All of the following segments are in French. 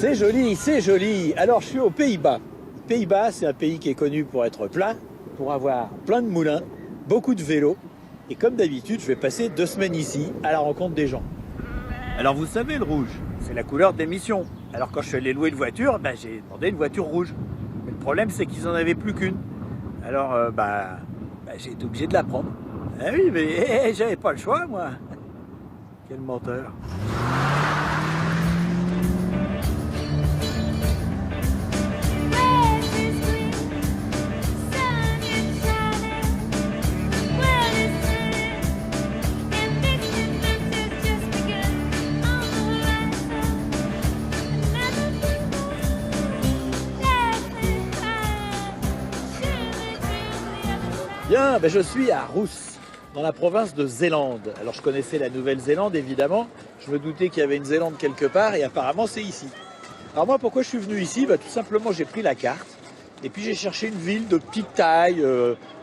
C'est joli, c'est joli. Alors, je suis aux Pays-Bas. Pays-Bas, c'est un pays qui est connu pour être plat, pour avoir plein de moulins, beaucoup de vélos. Et comme d'habitude, je vais passer 2 semaines ici, à la rencontre des gens. Alors, vous savez, le rouge, c'est la couleur d'émission. Alors, quand je suis allé louer une voiture, j'ai demandé une voiture rouge. Mais le problème, c'est qu'ils n'en avaient plus qu'une. Alors, j'ai été obligé de la prendre. Ah oui, mais j'avais pas le choix, moi. Quel menteur. Bien, je suis à Rousse, dans la province de Zélande. Alors je connaissais la Nouvelle-Zélande évidemment, je me doutais qu'il y avait une Zélande quelque part et apparemment c'est ici. Alors moi pourquoi je suis venu ici? Tout simplement j'ai pris la carte et puis j'ai cherché une ville de petite taille,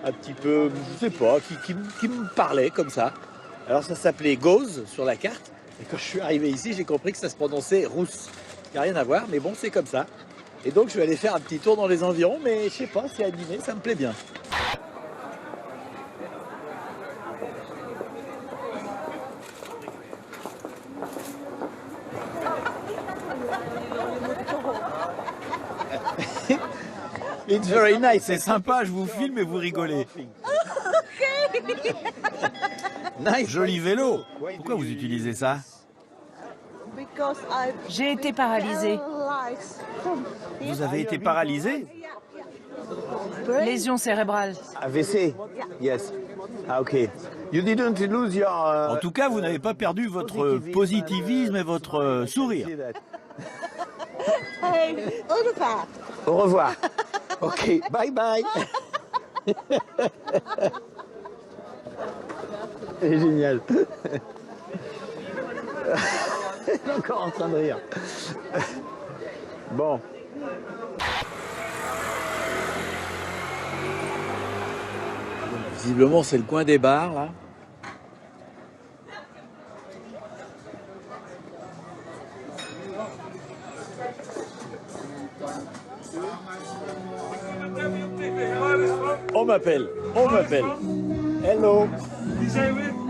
un petit peu, je sais pas, qui me parlait comme ça. Alors ça s'appelait Goes sur la carte et quand je suis arrivé ici j'ai compris que ça se prononçait Rousse. Il n'y a rien à voir mais bon c'est comme ça. Et donc je vais aller faire un petit tour dans les environs mais je sais pas, c'est animé, ça me plaît bien. It's very nice. C'est sympa, je vous filme et vous rigolez. Nice. Joli vélo. Pourquoi vous utilisez ça? J'ai été paralysée. Vous avez été paralysé? Lésion cérébrale. AVC? Yes. Ah, ok. You didn't lose your... En tout cas, vous n'avez pas perdu votre positivisme et votre sourire. Au revoir. Ok, bye bye. C'est génial. Il est encore en train de rire. Bon. Visiblement, c'est le coin des bars, là. On m'appelle. Hello.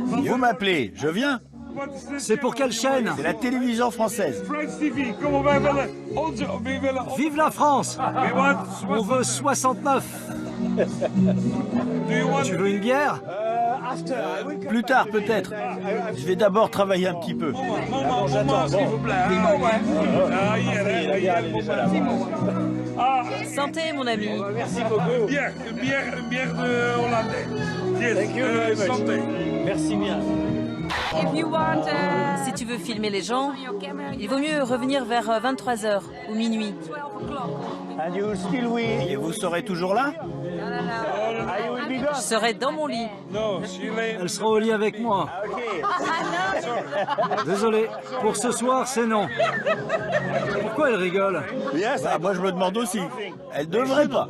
Vous m'appelez, je viens. C'est pour quelle chaîne? C'est la télévision française. Vive la France! On veut 69. Tu veux une bière? Plus tard peut-être. Je vais d'abord travailler un petit peu. J'attends. Santé, mon ami. Merci beaucoup. Bière de hollandais. Thank you very much. Santé. Merci bien. Si tu veux filmer les gens, il vaut mieux revenir vers 23h ou minuit. And you still will... Et vous serez toujours là? Je serai dans mon lit. Elle sera au lit avec moi. Désolé, pour ce soir, c'est non. Pourquoi elle rigole? Moi je me demande aussi. Elle devrait pas.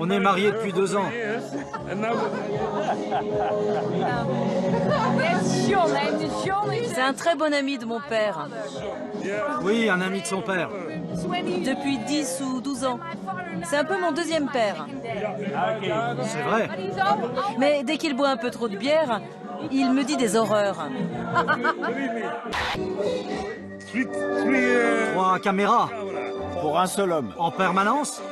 On est mariés depuis 2 ans. C'est un très bon ami de mon père. Oui, un ami de son père. Depuis 10 ou 12 ans. C'est un peu mon deuxième père. C'est vrai. Mais dès qu'il boit un peu trop de bière, il me dit des horreurs. 3 caméras. Pour un seul homme. En permanence?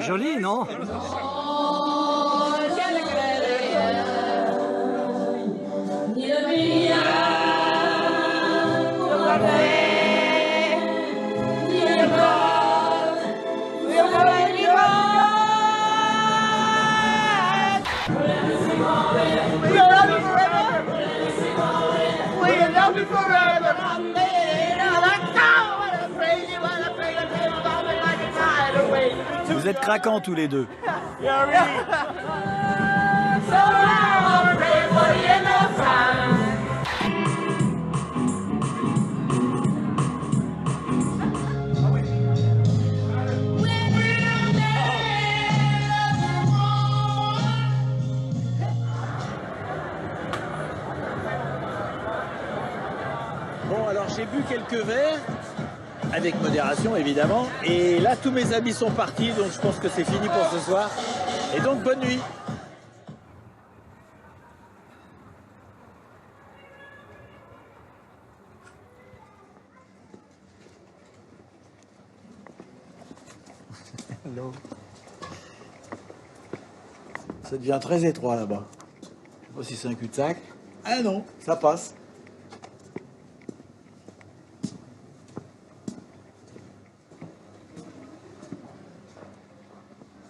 Joli, non? Vous êtes craquants tous les deux. bu quelques verres, avec modération évidemment, et là tous mes amis sont partis, donc je pense que c'est fini pour ce soir. Et donc bonne nuit. Hello. Ça devient très étroit là-bas. Je sais pas si c'est un cul-de-sac. Ah non, ça passe.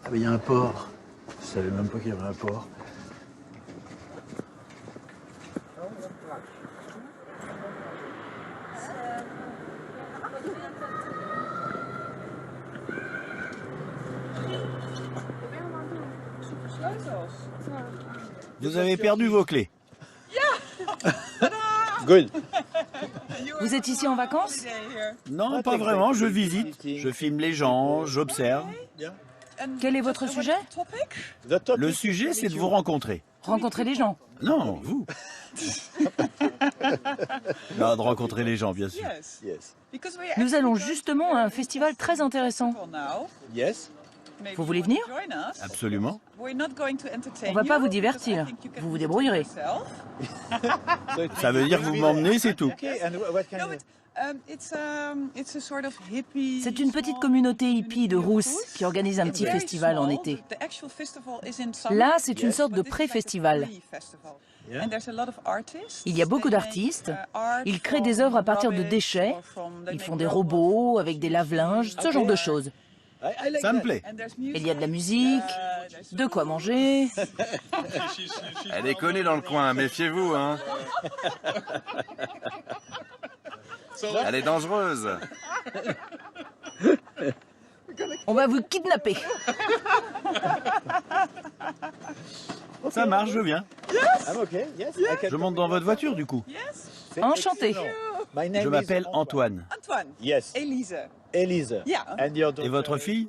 Ah mais il y a un port. Je savais même pas qu'il y avait un port. Vous avez perdu vos clés. Good. Vous êtes ici en vacances? Non, pas vraiment, je visite. Je filme les gens, j'observe. Quel est votre sujet? Le sujet, c'est de vous rencontrer. Rencontrer les gens. Non, vous. Non, de rencontrer les gens, bien sûr. Yes. Nous allons justement à un festival très intéressant. Yes. Vous voulez venir? Absolument. On ne va pas vous divertir. Vous vous débrouillerez. Ça veut dire que vous m'emmenez, c'est tout. Okay, and what kind of... C'est une petite communauté hippie de Rousse qui organise un petit festival en été. Là, c'est une sorte de pré-festival. Il y a beaucoup d'artistes. Ils créent des œuvres à partir de déchets. Ils font des robots avec des lave-linges, ce genre de choses. Ça me plaît. Il y a de la musique, de quoi manger. Elle est connue dans le coin, méfiez-vous, hein. Elle est dangereuse. On va vous kidnapper. Ça marche, je viens. I'm okay. Yes. Je monte dans votre voiture, du coup. Enchanté. Je m'appelle Antoine. Yes. Elise. And your daughter? Et votre fille?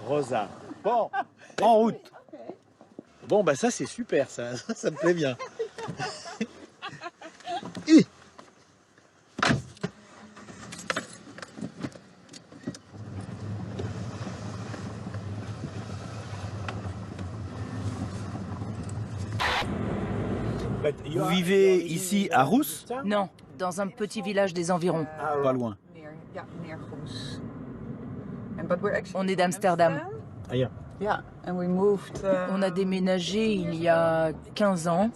Rosa. Bon. En route. Bon, bah ça c'est super, ça me plaît bien. Vous vivez ici à Rousse? Non, dans un petit village des environs. Pas loin. On est d'Amsterdam. Ailleurs. On a déménagé il y a 15 ans.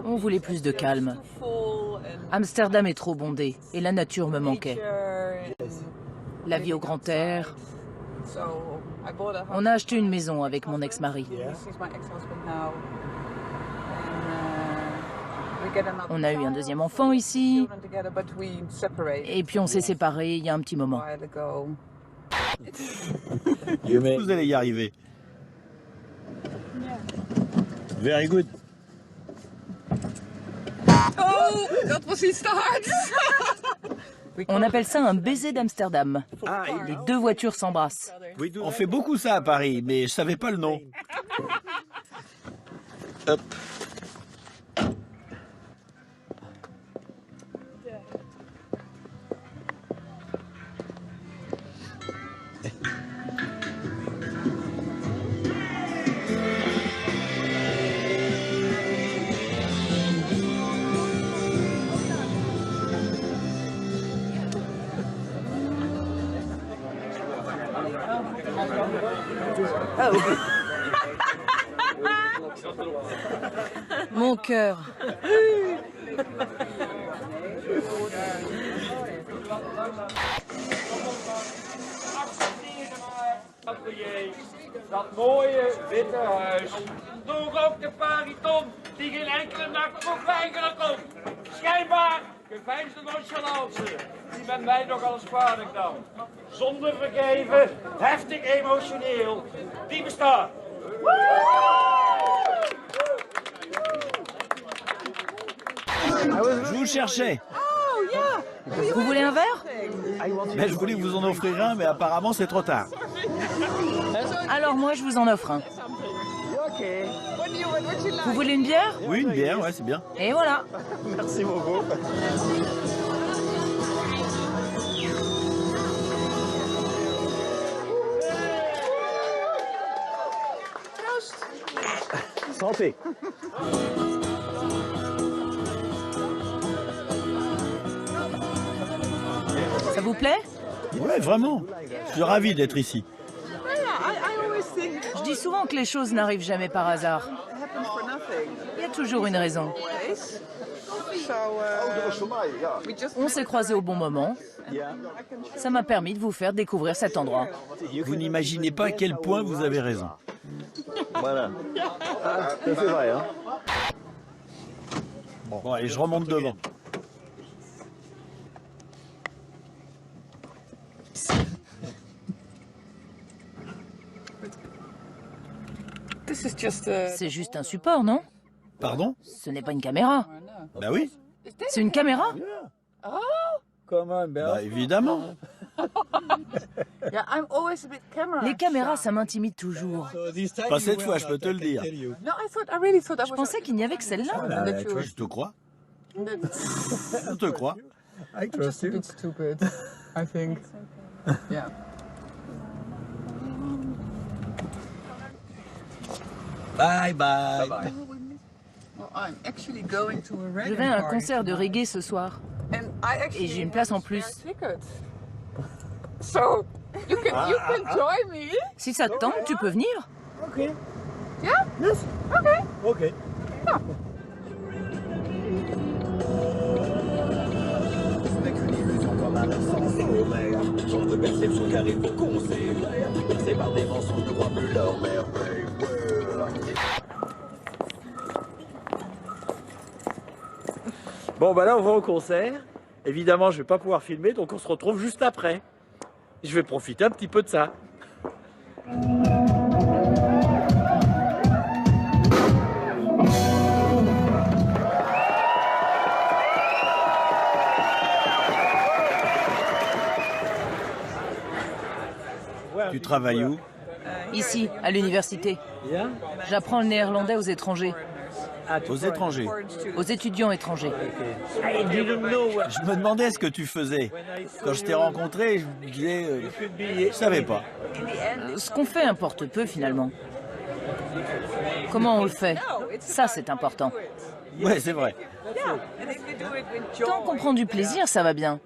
On voulait plus de calme. Amsterdam est trop bondé et la nature me manquait. La vie au grand air. On a acheté une maison avec mon ex-mari. On a eu un deuxième enfant ici. Et puis on s'est séparés il y a un petit moment. Vous allez y arriver. Very good. On appelle ça un baiser d'Amsterdam. Les deux voitures s'embrassent. On fait beaucoup ça à Paris, mais je savais pas le nom. Hop. Mon cœur. Dat mooie witte huis. Door ook de pariton die geen enkele nacht verweigeren komt. Schijnbaar geveinsde nonchalance die men mij nogal eens kwalijk nam. Zonder vergeven, heftig emotioneel. Die bestaat. Je vous cherchais. Vous voulez un verre? Mais je voulais vous en offrir un, mais apparemment c'est trop tard. Alors moi, je vous en offre un. Vous voulez une bière? Oui, une bière, ouais, c'est bien. Et voilà. Merci beaucoup. Santé. Ça vous plaît? Ouais, vraiment. Je suis ravi d'être ici. Je dis souvent que les choses n'arrivent jamais par hasard. Il y a toujours une raison. On s'est croisés au bon moment. Ça m'a permis de vous faire découvrir cet endroit. Vous n'imaginez pas à quel point vous avez raison. Voilà. C'est vrai, hein. Bon, allez, je remonte devant. C'est juste un support, non? Pardon? Ce n'est pas une caméra. Bah oui. C'est une caméra? Bah évidemment. Les caméras, ça m'intimide toujours. Pas cette fois, je peux te le dire. Je pensais qu'il n'y avait que celle-là. Je te crois. Je te crois. Bye bye. Je vais à un concert de reggae ce soir. Et j'ai une place en plus. Si ça te tente, tu peux venir. Ok. Ce n'est qu'une illusion comme un absence sommaire. Genre de perception qui arrive au concert. Bercé par des mensonges, ne croient plus leur merveille. Bon, bah là, on va au concert. Évidemment, je vais pas pouvoir filmer, donc on se retrouve juste après. Je vais profiter un petit peu de ça. Tu travailles où? Ici, à l'université. J'apprends le néerlandais aux étrangers. Aux étrangers. Aux étudiants étrangers. Je me demandais ce que tu faisais. Quand je t'ai rencontré, je me disais... je savais pas. Ce qu'on fait importe peu, finalement. Comment on le fait? Ça, c'est important. Ouais, c'est vrai. Tant qu'on prend du plaisir, ça va bien.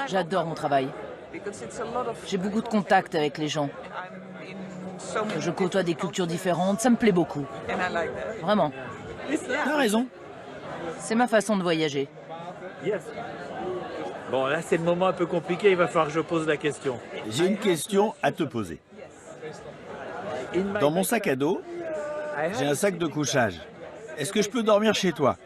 J'adore mon travail. J'ai beaucoup de contacts avec les gens. Je côtoie des cultures différentes, ça me plaît beaucoup. Vraiment. T'as raison. C'est ma façon de voyager. Bon, là, c'est le moment un peu compliqué, il va falloir que je pose la question. J'ai une question à te poser. Dans mon sac à dos, j'ai un sac de couchage. Est-ce que je peux dormir chez toi?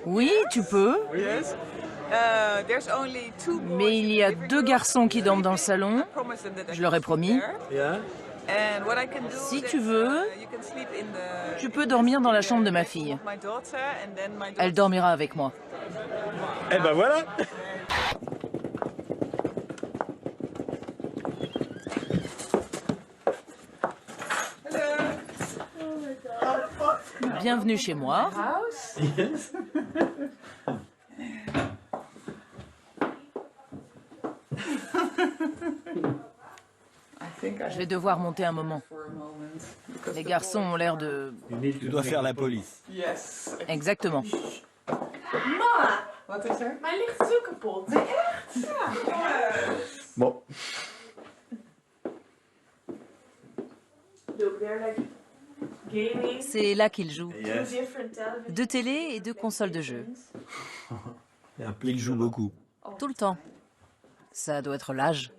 Oui, tu peux. Mais il y a 2 garçons qui dorment dans le salon. Je leur ai promis. Si tu veux, tu peux dormir dans la chambre de ma fille. Elle dormira avec moi. Eh ben voilà. Bienvenue chez moi. Je vais devoir monter un moment. Les garçons ont l'air de... Tu dois faire la police. Exactement. Bon. C'est là qu'ils jouent. 2 télés et 2 consoles de jeux. Il joue beaucoup. Tout le temps. Ça doit être l'âge.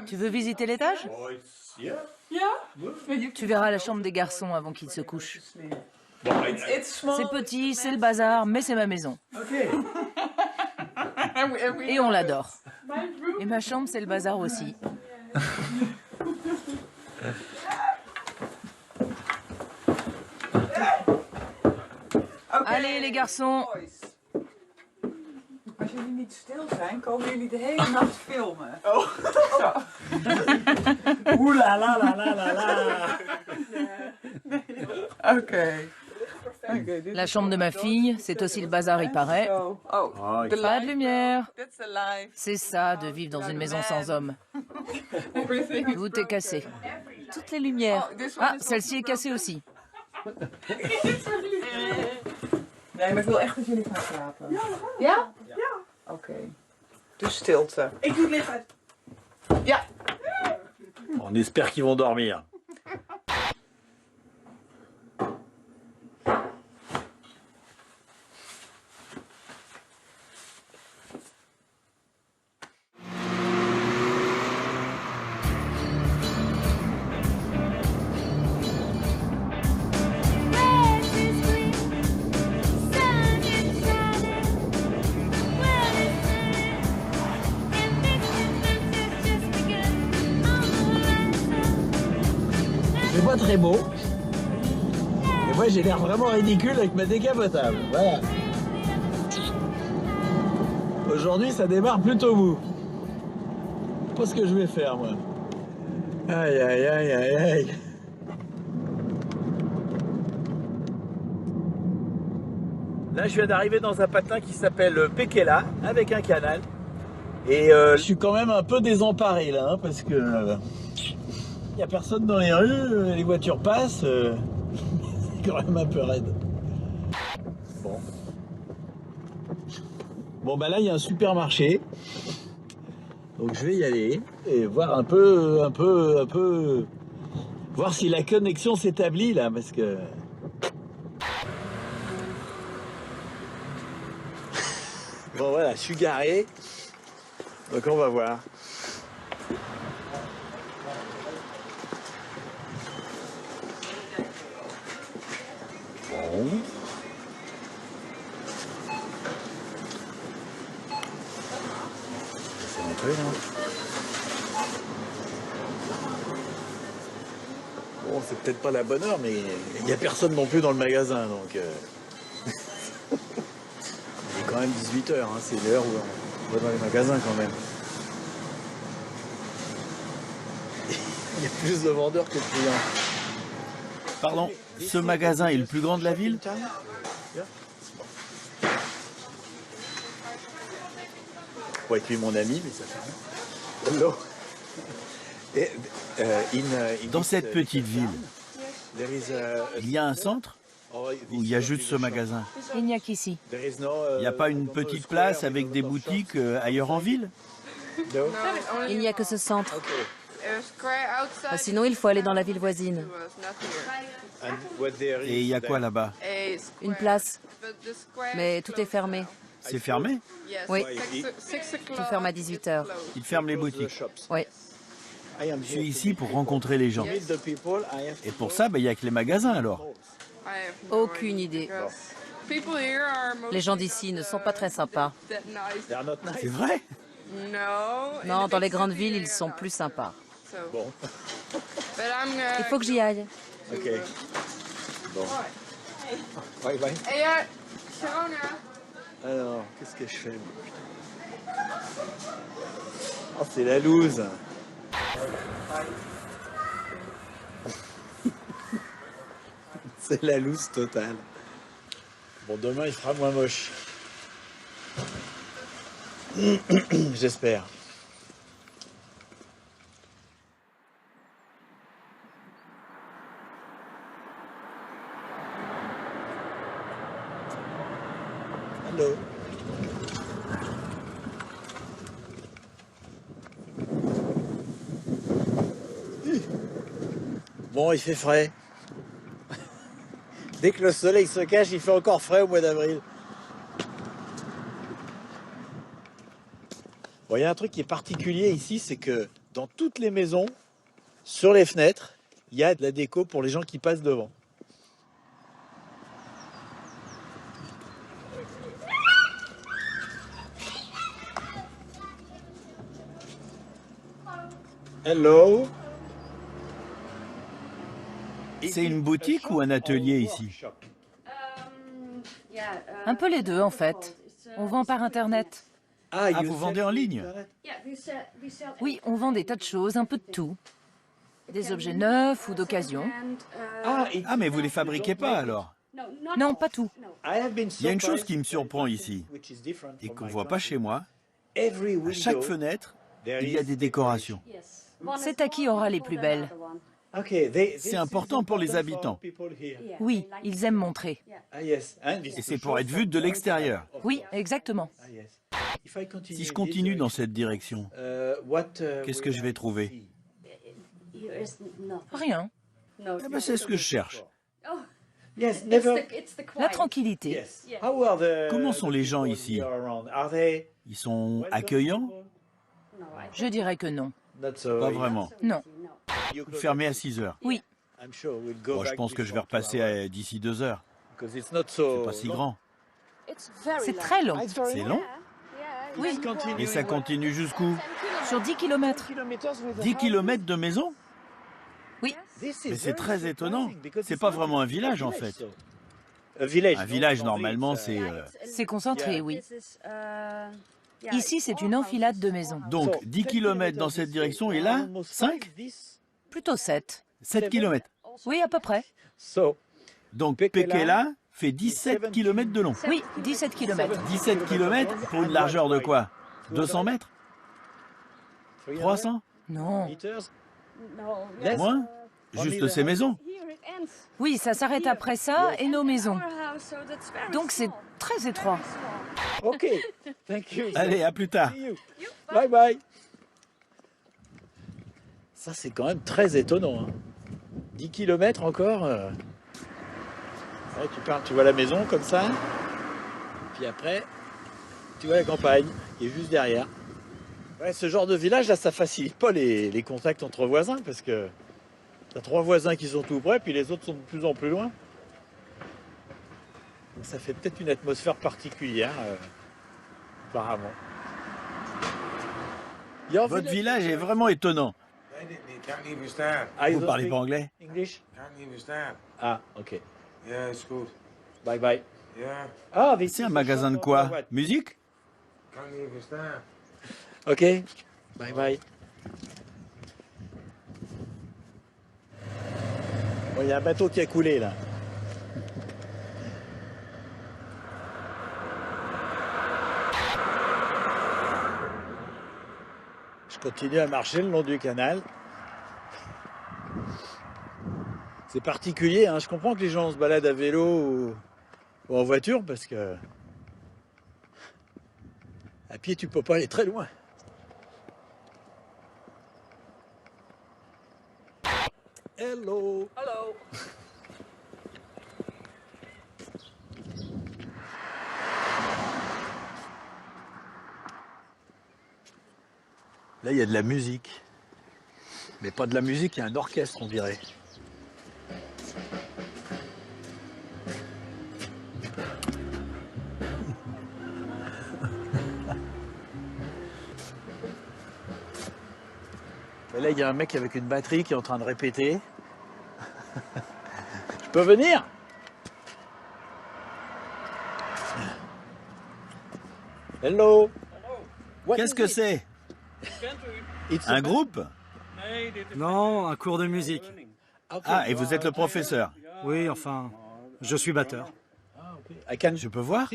Tu veux visiter l'étage? Tu verras la chambre des garçons avant qu'ils se couchent. C'est petit, c'est le bazar, mais c'est ma maison. Et on l'adore. Et ma chambre, c'est le bazar aussi. Allez, les garçons. Als jullie niet stil zijn, komen jullie de hele nacht filmen. Ouh là là là là là là. Oké. La chambre de ma fille, c'est aussi le bazar, il paraît. Pas de lumière. C'est ça, de vivre dans une maison sans homme. Tout est cassé. Toutes les lumières. Ah, celle-ci est cassée aussi. Nee, maar ik wil echt dat jullie gaan slapen. Ja? Ja. Oké. Dus stilte. Ik doe het licht uit. Ja. On espère qu'ils vont dormir. C'est pas très beau. Et moi j'ai l'air vraiment ridicule avec ma décapotable. Voilà. Aujourd'hui ça démarre plutôt mou. Je sais pas ce que je vais faire moi. Aïe aïe aïe aïe aïe. Là je viens d'arriver dans un patin qui s'appelle Pekela avec un canal. Et je suis quand même un peu désemparé là hein, parce que il n'y a personne dans les rues, les voitures passent, c'est quand même un peu raide. Bon. Bon bah là il y a un supermarché, donc je vais y aller et voir un peu, voir si la connexion s'établit là, parce que... Bon voilà, je suis garé, donc on va voir. C'est un peu là. Bon, c'est peut-être pas la bonne heure, mais il n'y a personne non plus dans le magasin, donc il est quand même 18 h, hein, c'est l'heure où on va dans les magasins quand même. Il y a plus de vendeurs que de clients. Pardon, ce magasin est le plus grand de la ville? Ouais, tu es mon ami, mais ça fait rien. Hello. Dans cette petite ville, il y a un centre ou il y a juste ce magasin? Il n'y a qu'ici. Il n'y a pas une petite place avec des boutiques ailleurs en ville? Il n'y a que ce centre. Sinon, il faut aller dans la ville voisine. Et il y a quoi là-bas? Une place. Mais tout est fermé. C'est fermé? Oui. Tout ferme à 18 h. Ils ferment les boutiques. Oui. Je suis ici pour rencontrer les gens. Et pour ça, il n'y a que les magasins alors. Aucune idée. Les gens d'ici ne sont pas très sympas. C'est vrai? Non, dans les grandes villes, ils sont plus sympas. Bon. Il faut que j'y aille. Ok. Bon. Bye bye. Alors, qu'est-ce que je fais? Oh, c'est la loose. C'est la loose totale. Bon, demain, il fera moins moche. J'espère. Hello. Bon, il fait frais. Dès que le soleil se cache, il fait encore frais au mois d'avril. Bon, il y a un truc qui est particulier ici, c'est que dans toutes les maisons, sur les fenêtres, il y a de la déco pour les gens qui passent devant. Hello. C'est une boutique ou un atelier ici? Un peu les deux en fait. On vend par internet. Ah, vous vendez en ligne? Oui, on vend des tas de choses, un peu de tout. Des objets neufs ou d'occasion. Ah, mais vous les fabriquez pas alors? Non, pas tout. Il y a une chose qui me surprend ici, et qu'on ne voit pas chez moi. À chaque fenêtre, il y a des décorations. C'est à qui aura les plus belles. C'est important pour les habitants. Oui, ils aiment montrer. Et c'est pour être vu de l'extérieur. Oui, exactement. Si je continue dans cette direction, qu'est-ce que je vais trouver? Rien. Eh ben, c'est ce que je cherche. La tranquillité. Comment sont les gens ici? Ils sont accueillants? Je dirais que non. Pas vraiment. Non. Fermé à 6 heures. Oui. Bon, je pense que je vais repasser d'ici 2 heures. C'est pas si grand. C'est très long. C'est long? Oui. Et ça continue jusqu'où? Sur 10 km. 10 km de maison? Oui. Mais c'est très étonnant. C'est pas vraiment un village en fait. Un village normalement c'est... C'est concentré, oui. Ici, c'est une enfilade de maisons. Donc 10 km dans cette direction et là, 5? Plutôt 7. 7 km. Oui, à peu près. Donc Pekela fait 17 km de long. Oui, 17 km. 17 km pour une largeur de quoi? 200 mètres? 300? Non. Moins? Juste ces maisons? Oui, ça s'arrête après ça et nos maisons. Donc c'est très étroit. Ok. Allez, à plus tard. Bye bye. Ça, c'est quand même très étonnant. Hein. 10 km encore. Ouais, tu vois la maison comme ça. Puis après, tu vois la campagne qui est juste derrière. Ouais, ce genre de village, là, ça facilite pas les contacts entre voisins parce que t'as 3 voisins qui sont tout près, puis les autres sont de plus en plus loin. Donc ça fait peut-être une atmosphère particulière, apparemment. Votre village est vraiment étonnant. Vous parlez pas anglais? English? Ah, ok. Bye bye. C'est un magasin de quoi? Musique? Ok. Bye bye. Bon, il y a un bateau qui a coulé là. Je continue à marcher le long du canal. C'est particulier, hein. Je comprends que les gens se baladent à vélo ou en voiture parce que à pied tu peux pas aller très loin. Hello. Hallo. Là, il y a de la musique. Mais pas de la musique, il y a un orchestre, on dirait. Et là, il y a un mec avec une batterie qui est en train de répéter. Je peux venir? Hello. Qu'est-ce que c'est? Un groupe? Non, un cours de musique. Ah, et vous êtes le professeur? Oui, enfin, je suis batteur. Je peux voir?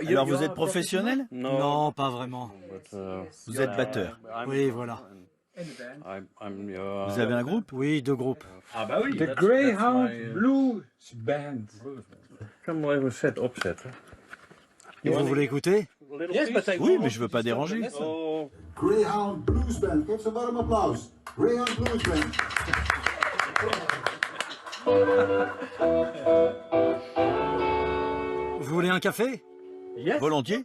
Alors vous êtes professionnel? Non, pas vraiment. Vous êtes batteur? Oui, voilà. Vous avez un groupe? Oui, 2 groupes. Ah bah oui. De Greyhound Blues Band. Kan wel even een set opzetten. Et vous voulez écouter? Oui, mais je veux pas déranger. Greyhound Blues Band. Geef ze een warm applaus. Greyhound Blues Band. Vous voulez un café? Volontiers.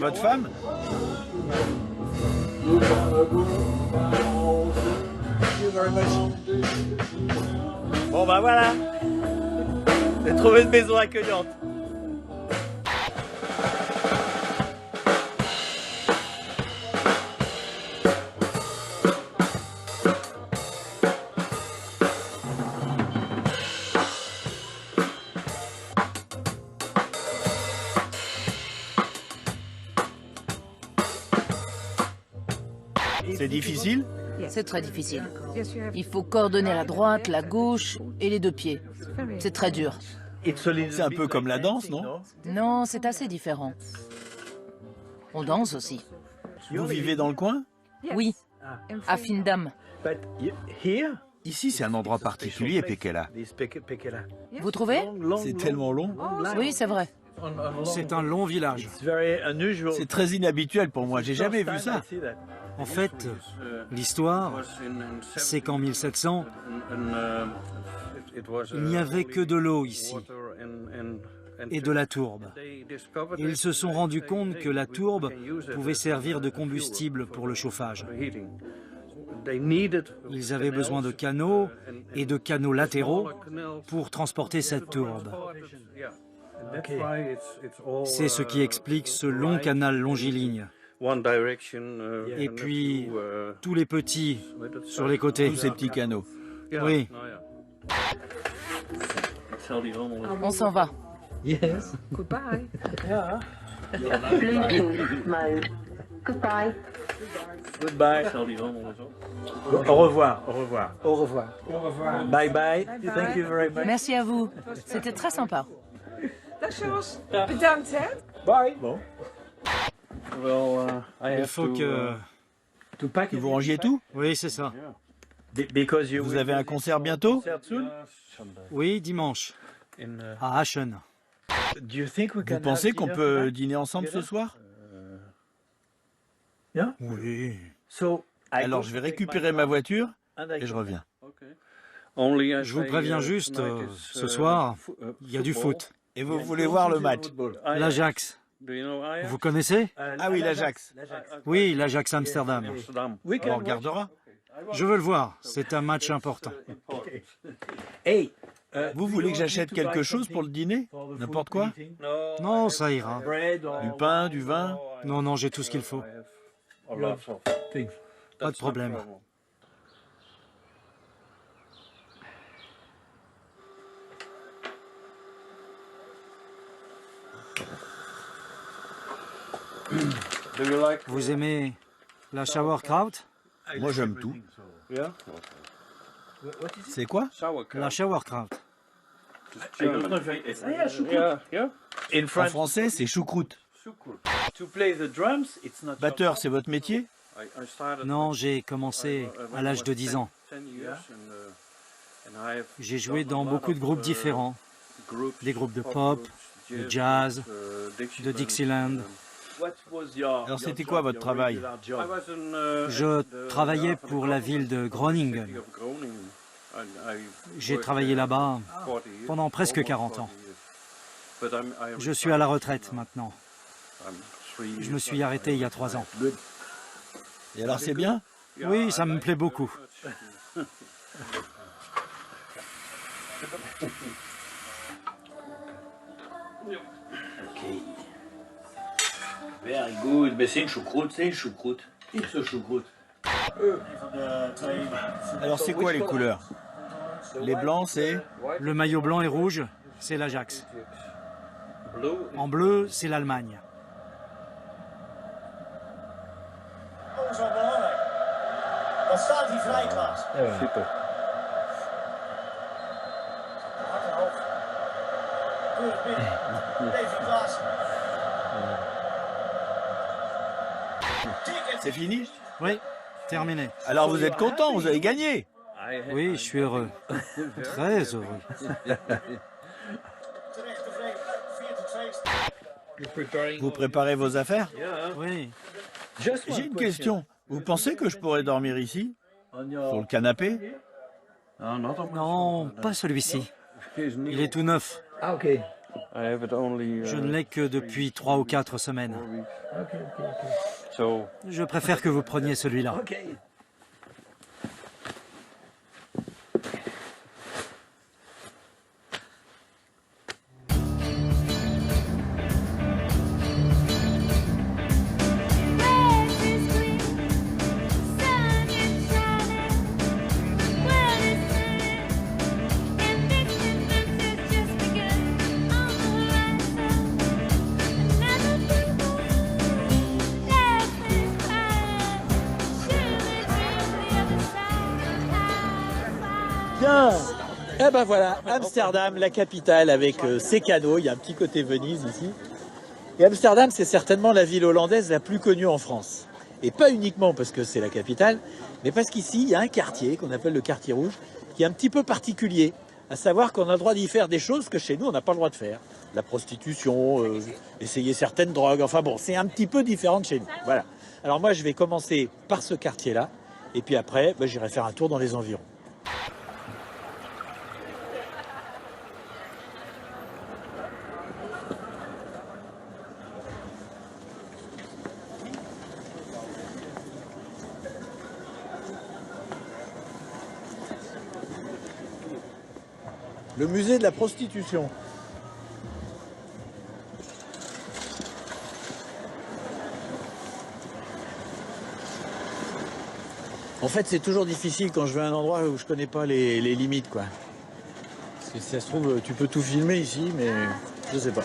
votre femme? Bon bah voilà, j'ai trouvé une maison accueillante. C'est difficile? C'est très difficile. Il faut coordonner la droite, la gauche et les deux pieds. C'est très dur. C'est un peu comme la danse, non? Non, c'est assez différent. On danse aussi. Vous vivez dans le coin? Oui, à Findham. Ici, c'est un endroit particulier, Pekela. Vous trouvez? C'est tellement long. Oui, c'est vrai. C'est un long village. C'est très inhabituel pour moi, j'ai jamais vu ça. En fait, l'histoire, c'est qu'en 1700, il n'y avait que de l'eau ici et de la tourbe. Et ils se sont rendus compte que la tourbe pouvait servir de combustible pour le chauffage. Ils avaient besoin de canaux et de canaux latéraux pour transporter cette tourbe. C'est ce qui explique ce long canal longiligne. Et puis, tous les petits sur les côtés. Tous ces petits canaux. Oui. On s'en va. Yes. Goodbye. Goodbye. Goodbye. Au revoir, au revoir. Au revoir. Au revoir. Bye bye. Thank you very much. Merci à vous. C'était très sympa. Dag Charles. Bedankt hè. Bye. Bon. Il faut que vous rangiez tout? Oui, c'est ça. Vous avez un concert bientôt? Oui, dimanche, à Aachen. Vous pensez qu'on peut dîner ensemble ce soir? Oui. Alors je vais récupérer ma voiture et je reviens. Je vous préviens juste, ce soir, il y a du foot. Et vous voulez voir le match? L'Ajax. Vous connaissez? Ah oui, l'Ajax. Oui, l'Ajax Amsterdam. On regardera. Je veux le voir, c'est un match important. Vous voulez que j'achète quelque chose pour le dîner? N'importe quoi? Non, ça ira. Du pain, du vin? Non, non, j'ai tout ce qu'il faut. Pas de problème. Vous aimez la sauerkraut? Moi j'aime tout. C'est quoi? La sauerkraut. En français, c'est choucroute. Batteur, c'est votre métier? Non, j'ai commencé à l'âge de 10 ans. J'ai joué dans beaucoup de groupes différents. Des groupes de pop, de jazz, de Dixieland. Alors c'était quoi votre travail? Je travaillais pour la ville de Groningen. J'ai travaillé là-bas pendant presque 40 ans. Je suis à la retraite maintenant. Je me suis arrêté il y a 3 ans. Et alors c'est bien? Oui, ça me plaît beaucoup. Very good. Mais c'est une choucroute, c'est une choucroute. It's choucroute. Alors c'est quoi les couleurs? Les blancs, c'est? Le maillot blanc et rouge, c'est l'Ajax. En bleu, c'est l'Allemagne. Dan staat hij vrij, Klaas. Ja, super. Hard en hoog. Keurig binnen. Davy Klaas. C'est fini? Oui, terminé. Alors vous êtes content, vous avez gagné? Oui, je suis heureux. Très heureux. Vous préparez vos affaires? Oui. J'ai une question. Vous pensez que je pourrais dormir ici? Sur le canapé? Non, pas celui-ci. Il est tout neuf. Ah, ok. Je ne l'ai que depuis 3 ou 4 semaines. Je préfère que vous preniez celui-là. Bien. Eh ben voilà, Amsterdam, la capitale, avec ses canaux. Il y a un petit côté Venise ici. Et Amsterdam, c'est certainement la ville hollandaise la plus connue en France. Et pas uniquement parce que c'est la capitale, mais parce qu'ici, il y a un quartier qu'on appelle le quartier rouge, qui est un petit peu particulier. À savoir qu'on a le droit d'y faire des choses que chez nous, on n'a pas le droit de faire. La prostitution, essayer certaines drogues. Enfin bon, c'est un petit peu différent de chez nous. Voilà. Alors moi, je vais commencer par ce quartier-là. Et puis après, j'irai faire un tour dans les environs. Le musée de la prostitution. En fait, c'est toujours difficile quand je vais à un endroit où je connais pas les limites, quoi. Parce que si ça se trouve, tu peux tout filmer ici, mais je sais pas.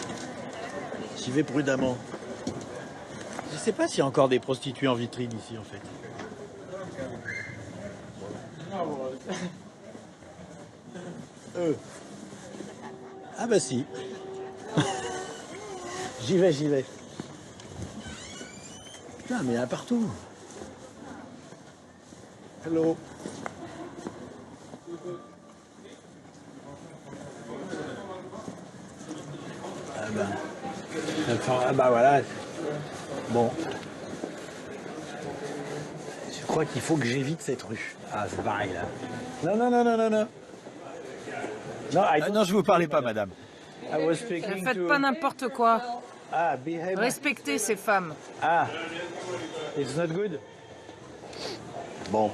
J'y vais prudemment. Je sais pas s'il y a encore des prostituées en vitrine ici, en fait. Ah bah si. J'y vais. Putain, mais il y en a partout. Hello. Ah bah voilà. Bon. Je crois qu'il faut que j'évite cette rue. Ah, c'est pareil là. Non. Non, je vous parlais pas, madame. Ne faites pas n'importe quoi. Respectez ces femmes. Ah, it's not good. Bon.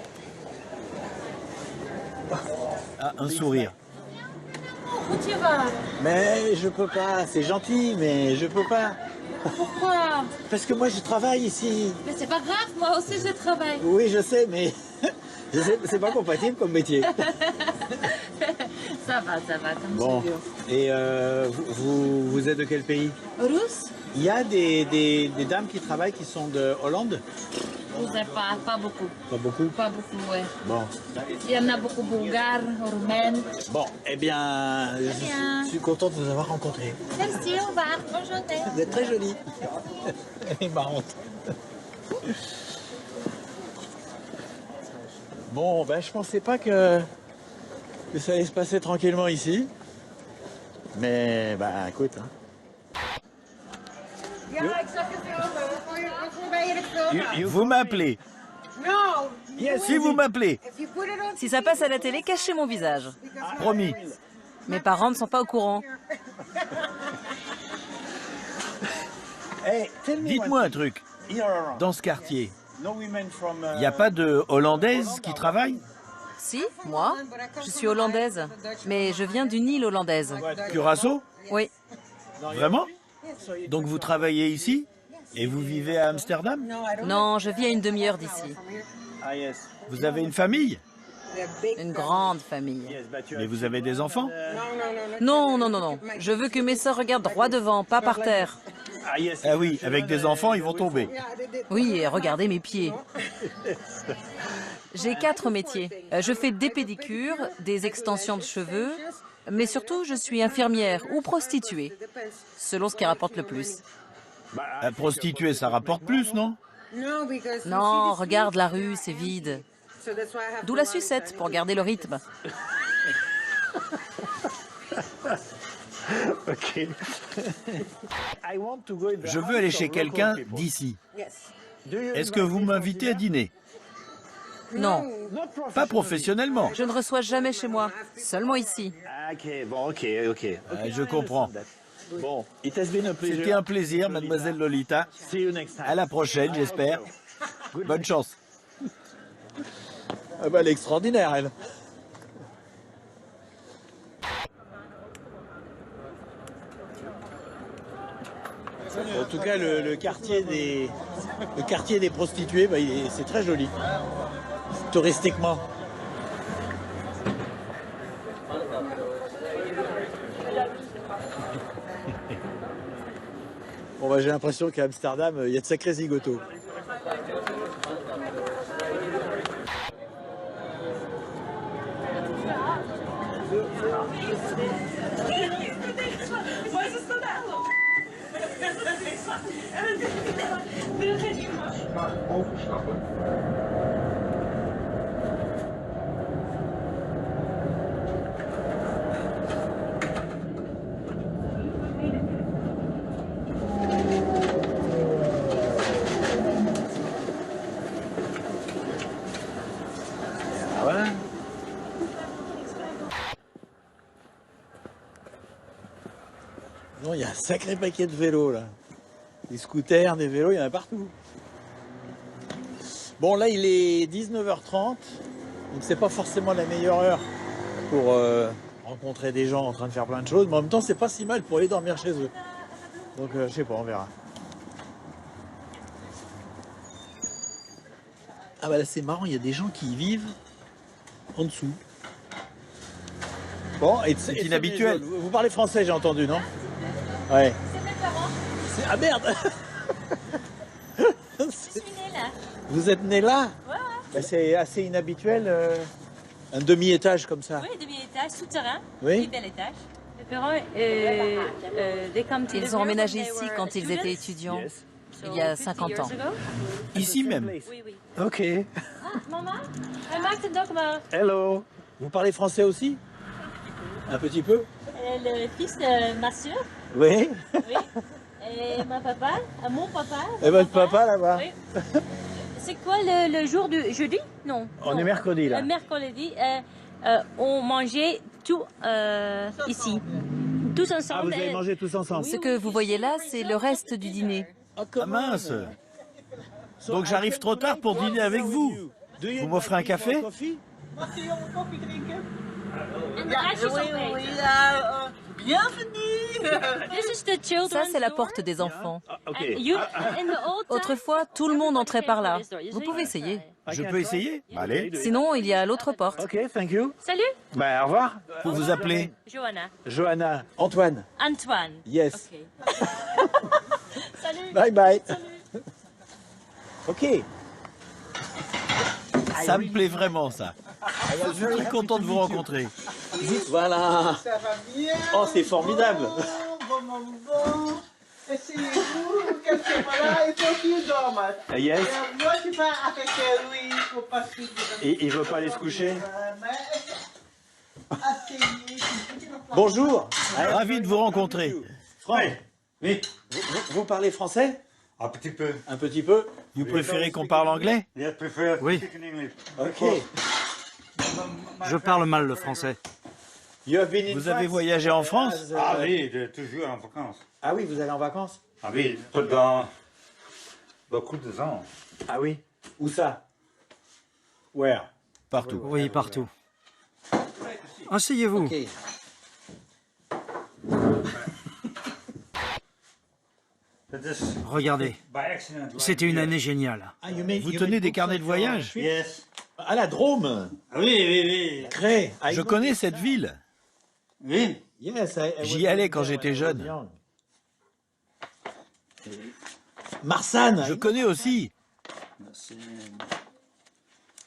Ah, un sourire. Où tu vas? Mais je peux pas, c'est gentil, mais je peux pas. Pourquoi? Parce que moi je travaille ici. Mais c'est pas grave, moi aussi je travaille. Oui, je sais, mais c'est pas compatible comme métier. Ça va, comme Bon. tu veux. Et vous êtes de quel pays? Russe? Il y a des dames qui travaillent qui sont de Hollande? Je sais pas beaucoup. Pas beaucoup? Pas beaucoup, ouais. Bon. Il y en a beaucoup bulgares, roumaines. Bon, eh bien, je suis content de vous avoir rencontré. Merci, au revoir, bonne journée. Vous êtes très jolie. Elle est marrante. Bon, ben je pensais pas que ça allait se passer tranquillement ici. Mais, bah écoute, hein. Vous m'appelez. Si vous m'appelez. Si ça passe à la télé, cachez mon visage. Promis. Mes parents ne sont pas au courant. Dites-moi un truc. Dans ce quartier, il n'y a pas de Hollandaises qui travaillent? Si, moi. Je suis hollandaise. Mais je viens d'une île hollandaise. Curaçao? Oui. Vraiment? Donc vous travaillez ici? Et vous vivez à Amsterdam? Non, je vis à une demi-heure d'ici. Vous avez une famille? Une grande famille. Mais vous avez des enfants? Non. Je veux que mes sœurs regardent droit devant, pas par terre. Ah oui, avec des enfants, ils vont tomber. Oui, et regardez mes pieds. J'ai 4 métiers. Je fais des pédicures, des extensions de cheveux, mais surtout, je suis infirmière ou prostituée, selon ce qui rapporte le plus. La prostituée, ça rapporte plus, non? Non, regarde la rue, c'est vide. D'où la sucette, pour garder le rythme. Ok. Je veux aller chez quelqu'un d'ici. Est-ce que vous m'invitez à dîner? Non. Pas professionnellement. Je ne reçois jamais chez moi, seulement ici. Ok, bon, ok. Je comprends. Bon, it has been a pleasure. C'était un plaisir, mademoiselle Lolita. See you next time. À la prochaine, j'espère. Bonne chance. Ah bah, elle est extraordinaire, elle. En tout cas, le quartier des prostituées, bah, c'est très joli, touristiquement. Bon, bah, j'ai l'impression qu'à Amsterdam, il y a de sacrés zigotos. Ah ouais. Non, il y a un sacré paquet de vélos là. Des scooters, des vélos, il y en a partout. Bon, là, il est 19h30, donc c'est pas forcément la meilleure heure pour rencontrer des gens en train de faire plein de choses, mais en même temps, c'est pas si mal pour aller dormir chez eux. Donc, je sais pas, on verra. Ah bah là, c'est marrant, il y a des gens qui y vivent en dessous. Bon, c'est inhabituel. Vous parlez français, j'ai entendu, non? Ouais. Ah merde. Je suis née là. Vous êtes né là? Ouais, ouais. Bah, c'est assez inhabituel, un demi-étage comme ça. Oui, demi-étage, souterrain. Oui. Bel étage. Ils ont emménagé ici quand ils étaient étudiants, il y a 50 ans. Ici même? Oui, oui. Ok. Ah, maman, hij maakt een dogma. Hello. Vous parlez français aussi? Un petit peu? Le fils de ma soeur. Oui. Oui. Et mon papa, mon papa. Et votre papa là-bas? Oui. C'est quoi le jour du jeudi? Non. On est mercredi là. Le mercredi, on mangeait tout ici. Tous ensemble. Ah, vous avez mangé tous ensemble? Ce que vous voyez là, c'est le reste du dîner. Ah mince! Donc j'arrive trop tard pour dîner avec vous. Vous m'offrez un café? Ça, c'est la porte des enfants. Autrefois, tout le monde entrait par là. Vous pouvez essayer. Je peux essayer? Allez. Sinon, il y a l'autre porte. Ok, thank you. Salut. Bah, au revoir. Vous vous appelez? Johanna. Johanna. Antoine. Antoine. Yes. Okay. Salut. Bye bye. Salut. Ok. Ça me plaît vraiment, ça. Je suis très content de vous rencontrer. Voilà. Ça va bien? Oh, c'est formidable. Bon. Essayez-vous, quelqu'un là, il faut qu'il dorme. Yes. Moi, je pars avec lui, il faut pas se... Et il veut pas aller se coucher? Asseyez. Bonjour. Ravi de vous rencontrer. Franck. Oui. Vous parlez français? Un petit peu. Un petit peu? Vous préférez qu'on parle anglais? Yes, prefer Oui. speak in English. Ok. Je parle mal le français. Vous avez voyagé en France? Ah oui, toujours en vacances. Ah oui, vous allez en vacances? Ah oui, pendant beaucoup de temps. Ah oui? Où ça? Where? Partout. Oui, partout. Asseyez-vous. Ok. Regardez, c'était une année géniale. Ah, Vous tenez des carnets de voyage? Yes. Ah, la Drôme. Ah oui, oui, oui. Cré. Je connais cette ville. Oui. Yes, J'y allais quand j'étais jeune. Marsanne. Je connais aussi.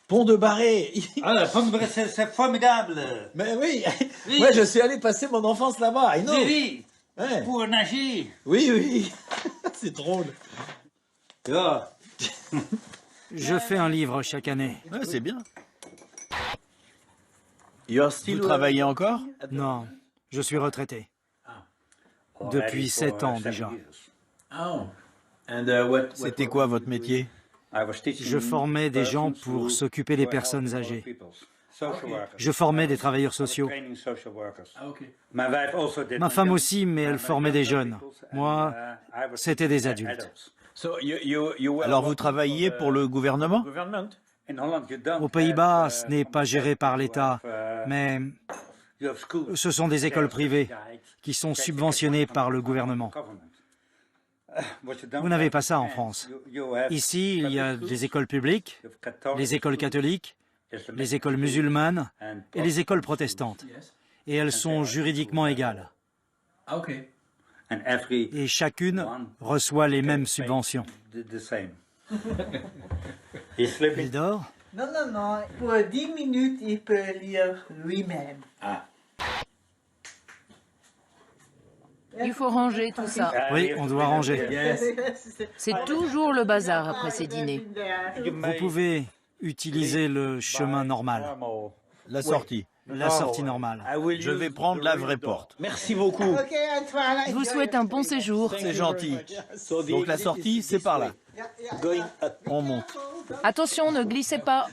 Pont de Barré. Ah, le pont de Barré, c'est formidable. Mais oui. Oui. Moi, je suis allé passer mon enfance là-bas. Oui, oui. Ouais. Pour nager. Oui, oui. C'est drôle. Yeah. Je fais un livre chaque année. Ouais, c'est bien. Vous travaillez encore? Non, je suis retraité. Depuis 7 ans déjà. C'était quoi votre métier? Je formais des gens pour s'occuper des personnes âgées. Je formais des travailleurs sociaux. Ma femme aussi, mais elle formait des jeunes. Moi, c'était des adultes. Alors vous travailliez pour le gouvernement? Aux Pays-Bas, ce n'est pas géré par l'État, mais ce sont des écoles privées qui sont subventionnées par le gouvernement. Vous n'avez pas ça en France. Ici, il y a des écoles publiques, les écoles catholiques, les écoles musulmanes et les écoles protestantes. Et elles sont juridiquement égales. Et chacune reçoit les mêmes subventions. Il dort? Non, non, non. Pour 10 minutes, il peut lire lui-même. Il faut ranger tout ça. Oui, on doit ranger. C'est toujours le bazar après ces dîners. Vous pouvez utiliser le chemin normal. La sortie. La sortie normale. Je vais prendre la vraie porte. Merci beaucoup. Je vous souhaite un bon séjour. C'est gentil. Donc la sortie, c'est par là. On monte. Attention, ne glissez pas.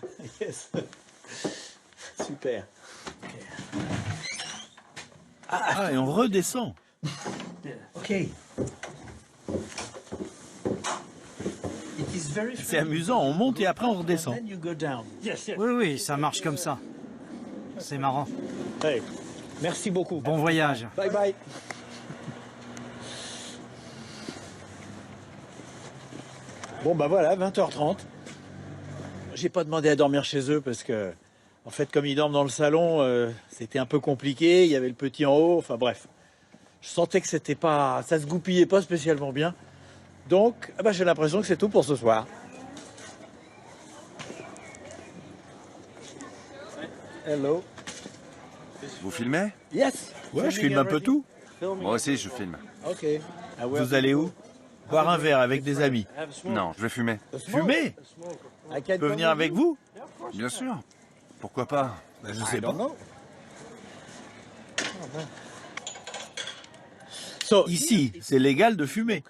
Super. Ah, et on redescend. Ok. C'est amusant, on monte et après on redescend. Oui, oui, ça marche comme ça. C'est marrant. Hey, merci beaucoup. Bon voyage. Bye bye. Bon bah voilà, 20h30. J'ai pas demandé à dormir chez eux parce que, en fait, comme ils dorment dans le salon, c'était un peu compliqué. Il y avait le petit en haut. Enfin bref, je sentais que c'était pas, ça se goupillait pas spécialement bien. Donc, bah, j'ai l'impression que c'est tout pour ce soir. Hello. Vous filmez? Yes. Ouais, je filme un peu tout. Moi aussi, je filme. Ok. Vous allez où? Boire un verre avec des amis. Non, je vais fumer. Fumer? Je peux venir avec vous? Bien sûr. Pourquoi pas? Je sais pas. Ici, c'est légal de fumer.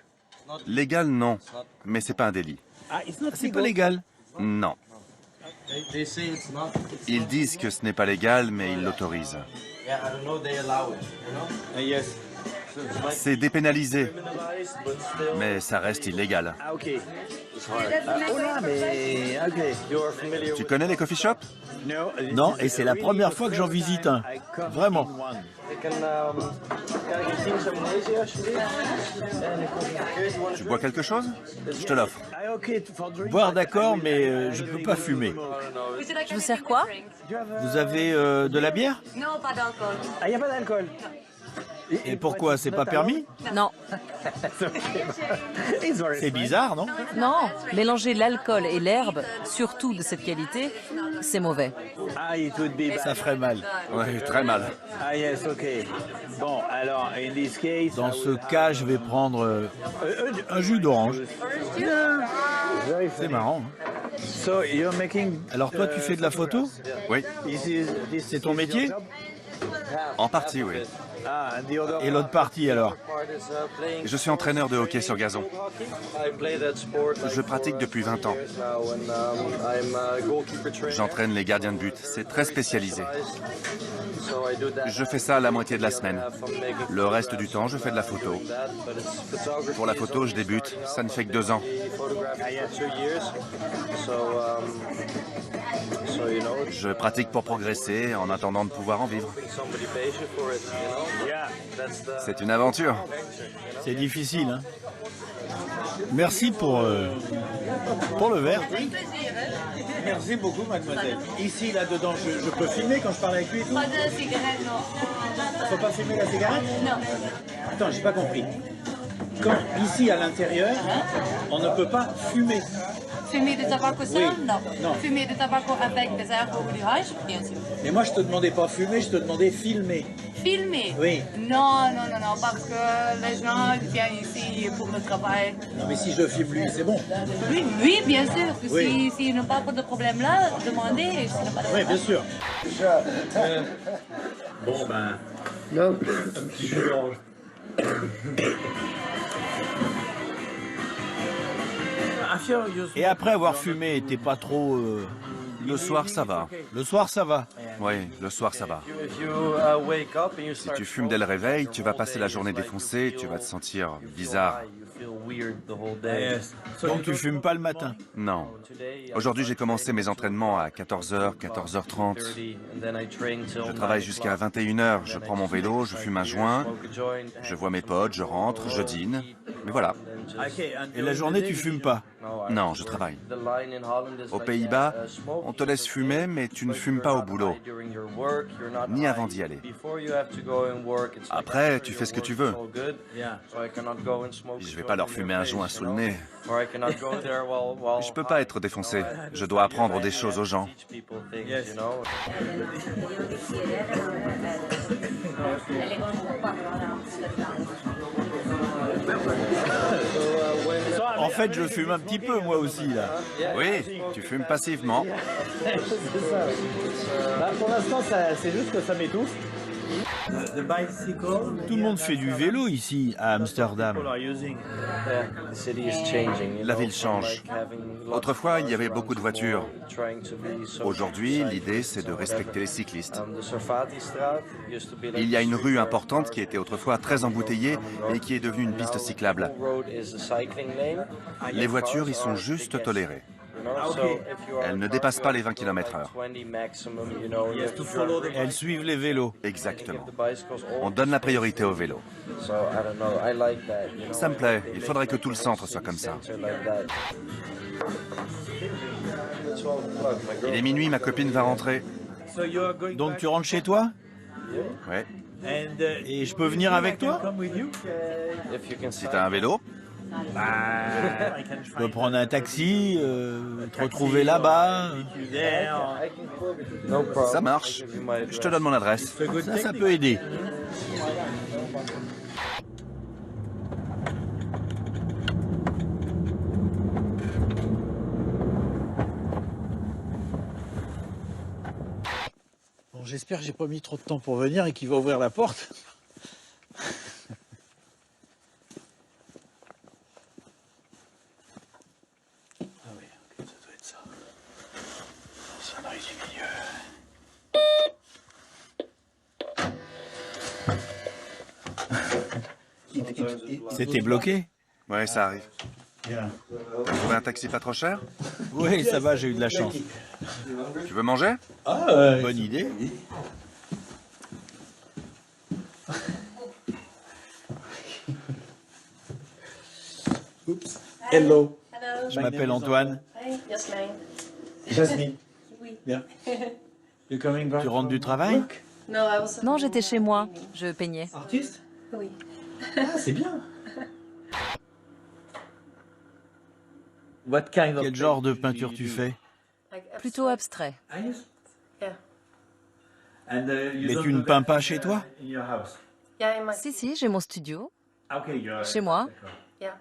Légal, non. Mais c'est pas un délit. C'est pas légal. Non. Ils disent que ce n'est pas légal, mais ils l'autorisent. C'est dépénalisé, mais ça reste illégal. Ah ok. Oh là, mais ok. Tu connais les coffee shops? Non, et c'est la première fois que j'en visite un. Vraiment. Tu bois quelque chose? Je te l'offre. Boire d'accord, mais je peux pas fumer. Je vous sers quoi? Vous avez de la bière? Non, pas d'alcool. Ah, il n'y a pas d'alcool. Et pourquoi? C'est pas permis? Non. C'est bizarre, non? Non, mélanger l'alcool et l'herbe, surtout de cette qualité, c'est mauvais. Ça ferait mal. Oui, très mal. Ah yes, ok. Bon, alors, in this case... Dans ce cas, je vais prendre un jus d'orange. C'est marrant. So, you're making... Alors toi, tu fais de la photo? Oui. C'est ton métier? En partie, oui. Et l'autre partie, alors? Je suis entraîneur de hockey sur gazon. Je pratique depuis 20 ans. J'entraîne les gardiens de but. C'est très spécialisé. Je fais ça la moitié de la semaine. Le reste du temps, je fais de la photo. Pour la photo, je débute. Ça ne fait que 2 ans. Je pratique pour progresser en attendant de pouvoir en vivre. C'est une aventure. C'est difficile, hein? Merci pour le verre. Merci beaucoup, mademoiselle. Ici, là-dedans, je peux filmer quand je parle avec lui et tout? Pas de cigarette, non. Faut pas fumer la cigarette? Non. Attends, j'ai pas compris. Quand, ici, à l'intérieur, on ne peut pas fumer. Fumer du tabac seul? Oui. Non. Fumer du tabac avec des herbes ou du hache? Bien sûr. Mais moi, je te demandais pas fumer, je te demandais filmer. Filmer? Oui. Non, non, non, non, parce que les gens viennent ici pour le travail. Non, mais si je filme lui, c'est bon. Oui, oui, bien sûr. Oui. S'il n'a pas de problème là, demandez. Oui, bien sûr. Bon, ben... Non. Un petit jus d'orange. Et après avoir fumé, t'es pas trop... Le soir, ça va. Le soir, ça va. Oui, le soir ça va. Si tu fumes dès le réveil, tu vas passer la journée défoncée, tu vas te sentir bizarre. Donc tu fumes pas le matin? Non. Aujourd'hui, j'ai commencé mes entraînements à 14h, 14h30. Je travaille jusqu'à 21h, je prends mon vélo, je fume un joint, je vois mes potes, je rentre, je dîne. Mais voilà. Et la journée, tu fumes pas? Non, je travaille. Aux Pays-Bas, on te laisse fumer, mais tu ne fumes pas au boulot, ni avant d'y aller. Après, tu fais ce que tu veux. Je vais pas leur fumer un joint sous le nez. Je peux pas être défoncé. Je dois apprendre des choses aux gens. En fait, je fume un petit peu, moi aussi, là. Oui, tu fumes passivement. C'est ça. Bah, pour l'instant, c'est juste que ça m'étouffe. Tout le monde fait du vélo ici, à Amsterdam. La ville change. Autrefois, il y avait beaucoup de voitures. Aujourd'hui, l'idée, c'est de respecter les cyclistes. Il y a une rue importante qui était autrefois très embouteillée et qui est devenue une piste cyclable. Les voitures y sont juste tolérées. Elles ne dépassent pas les 20 km/h. Elles suivent les vélos. Exactement. On donne la priorité aux vélos. Ça me plaît. Il faudrait que tout le centre soit comme ça. Il est minuit, ma copine va rentrer. Donc tu rentres chez toi? Ouais. Et je peux venir avec toi? Si t'as un vélo? Je peux prendre un taxi, te retrouver là-bas. Ça marche. Je te donne mon adresse. Ça peut aider. Bon, j'espère que j'ai pas mis trop de temps pour venir et qu'il va ouvrir la porte. C'était bloqué? Ouais, ça arrive. T'as trouvé un taxi pas trop cher? Oui, ça va, j'ai eu de la chance. Tu veux manger? Bonne idée. Oups. Hello. Je m'appelle Antoine. Jasmine. Oui. Bien. You coming back? Tu rentres du travail? Non, j'étais chez moi. Je peignais. Artiste? Oui. Ah, c'est bien. Quel genre de peinture tu fais? Plutôt abstrait. Mais tu ne peins pas chez toi? Si, j'ai mon studio. Chez moi.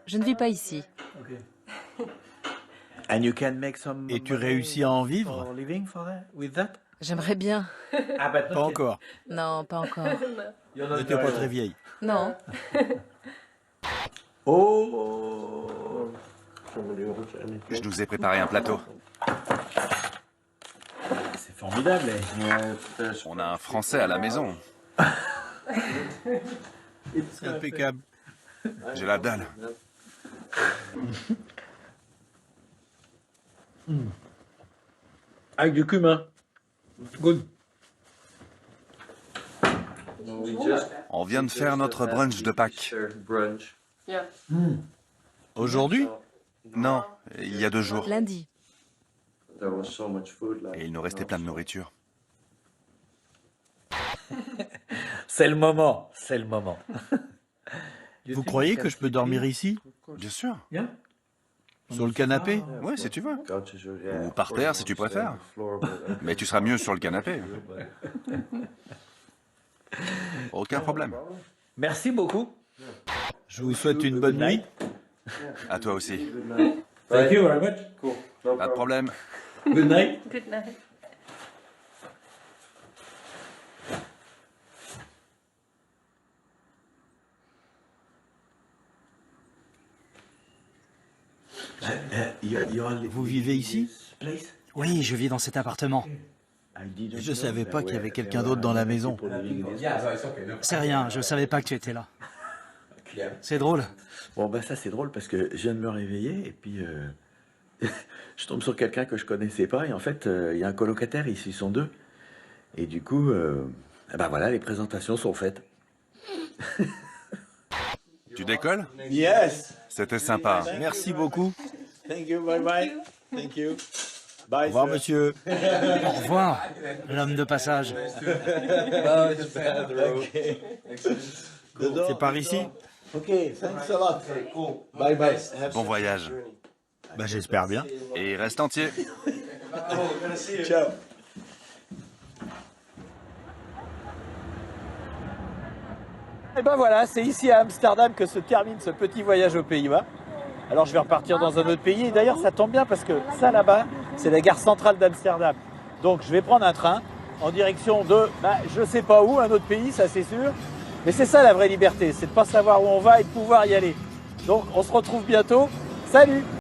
Je ne vis pas ici. Et tu réussis à en vivre? J'aimerais bien. Pas encore. Non, pas encore. T'es pas très vieille. Non. Oh! Je nous ai préparé un plateau. C'est formidable. On a un Français à la maison. C'est impeccable. J'ai la dalle. Avec du cumin. Good. On vient de faire notre brunch de Pâques. Aujourd'hui? Non, il y a 2 jours. Lundi. Et il nous restait plein de nourriture. C'est le moment. C'est le moment. Vous croyez que je peux dormir ici? Bien sûr. Sur le canapé? Oui, si tu veux. Ou par terre, si tu préfères. Mais tu seras mieux sur le canapé. Aucun problème. Merci beaucoup. Je vous souhaite une bonne nuit. À toi aussi. Thank you very much. Cool. Pas de problème. Good night. Good night. Vous vivez ici? Oui, je vis dans cet appartement. Je savais pas qu'il y avait quelqu'un d'autre dans la maison. C'est rien, je savais pas que tu étais là. C'est drôle. Bon, ben ça c'est drôle parce que je viens de me réveiller et puis je tombe sur quelqu'un que je connaissais pas et en fait il y a un colocataire, ici ils sont deux. Et du coup, ben voilà, les présentations sont faites. Tu décolles? Yes. C'était sympa. Merci beaucoup. Thank you, bye bye. Thank you. Bye, Au revoir, sir. monsieur. Au revoir, l'homme de passage. C'est par ici? Ok, thanks a lot. Bye bye. Bon voyage. Bah, j'espère bien. Et reste entier. Ciao. Et ben voilà, c'est ici à Amsterdam que se termine ce petit voyage aux Pays-Bas. Alors je vais repartir dans un autre pays. Et d'ailleurs, ça tombe bien parce que ça là-bas, c'est la gare centrale d'Amsterdam. Donc je vais prendre un train en direction de, je sais pas où, un autre pays, ça c'est sûr. Mais c'est ça la vraie liberté, c'est de pas savoir où on va et de pouvoir y aller. Donc on se retrouve bientôt. Salut!